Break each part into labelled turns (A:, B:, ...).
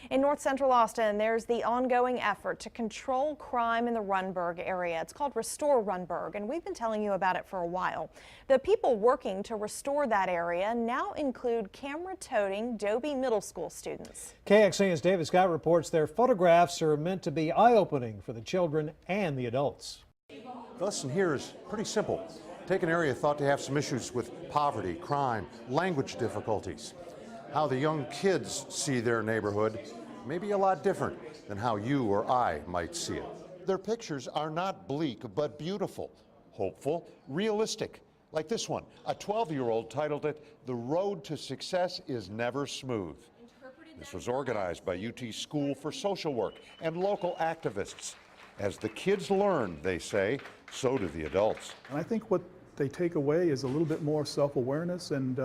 A: In north central Austin, there's the ongoing effort to control crime in the Rundberg area. It's called Restore Rundberg, and we've been telling you about it for a while. The people working to restore that area now include camera-toting Dobie Middle School students.
B: KXAN's David Scott reports their photographs are meant to be eye-opening for the children and the adults.
C: The lesson here is pretty simple. Take an area thought to have some issues with poverty, crime, language difficulties. How the young kids see their neighborhood may be a lot different than how you or I might see it. Their pictures are not bleak, but beautiful, hopeful, realistic. Like this one, a 12-year-old titled it, "The Road to Success is Never Smooth." This was organized by UT School for Social Work and local activists. As the kids learn, they say, so do the adults.
D: And I think what they take away is a little bit more self-awareness and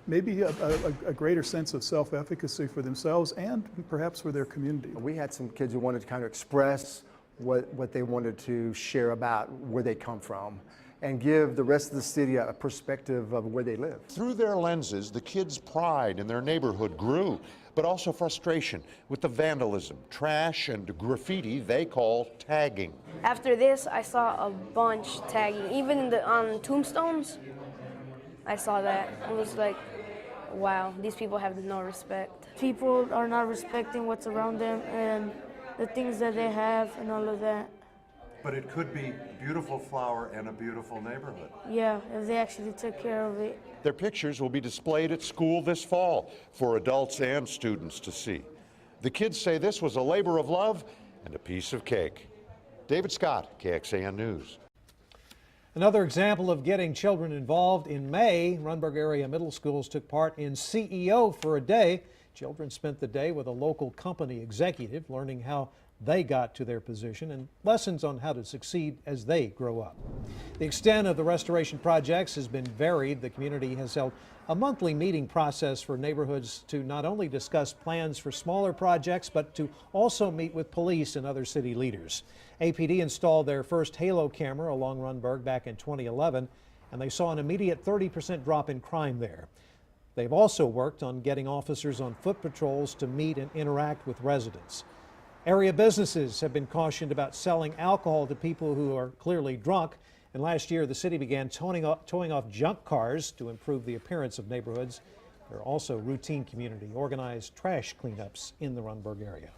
D: maybe a greater sense of self-efficacy for themselves and perhaps for their community.
E: We had some kids who wanted to kind of express what they wanted to share about where they come from and give the rest of the city a perspective of where they live.
C: Through their lenses, the kids' pride in their neighborhood grew, but also frustration with the vandalism, trash, and graffiti they call tagging.
F: After this, I saw a bunch tagging, even on tombstones. I saw that. It was like, wow, these people have no respect.
G: People are not respecting what's around them and the things that they have and all of that.
C: But it could be a beautiful flower and a beautiful neighborhood.
G: Yeah, if they actually took care of it.
C: Their pictures will be displayed at school this fall for adults and students to see. The kids say this was a labor of love and a piece of cake. David Scott, KXAN News.
B: Another example of getting children involved. In May, Rundberg area middle schools took part in CEO for a day. Children spent the day with a local company executive, learning how they got to their position and lessons on how to succeed as they grow up. The extent of the restoration projects has been varied. The community has held a monthly meeting process for neighborhoods to not only discuss plans for smaller projects, but to also meet with police and other city leaders. APD installed their first Halo camera along Rundberg back in 2011, and they saw an immediate 30% drop in crime there. They've also worked on getting officers on foot patrols to meet and interact with residents. Area businesses have been cautioned about selling alcohol to people who are clearly drunk. And last year, the city began towing off junk cars to improve the appearance of neighborhoods. There are also routine community organized trash cleanups in the Rundberg area.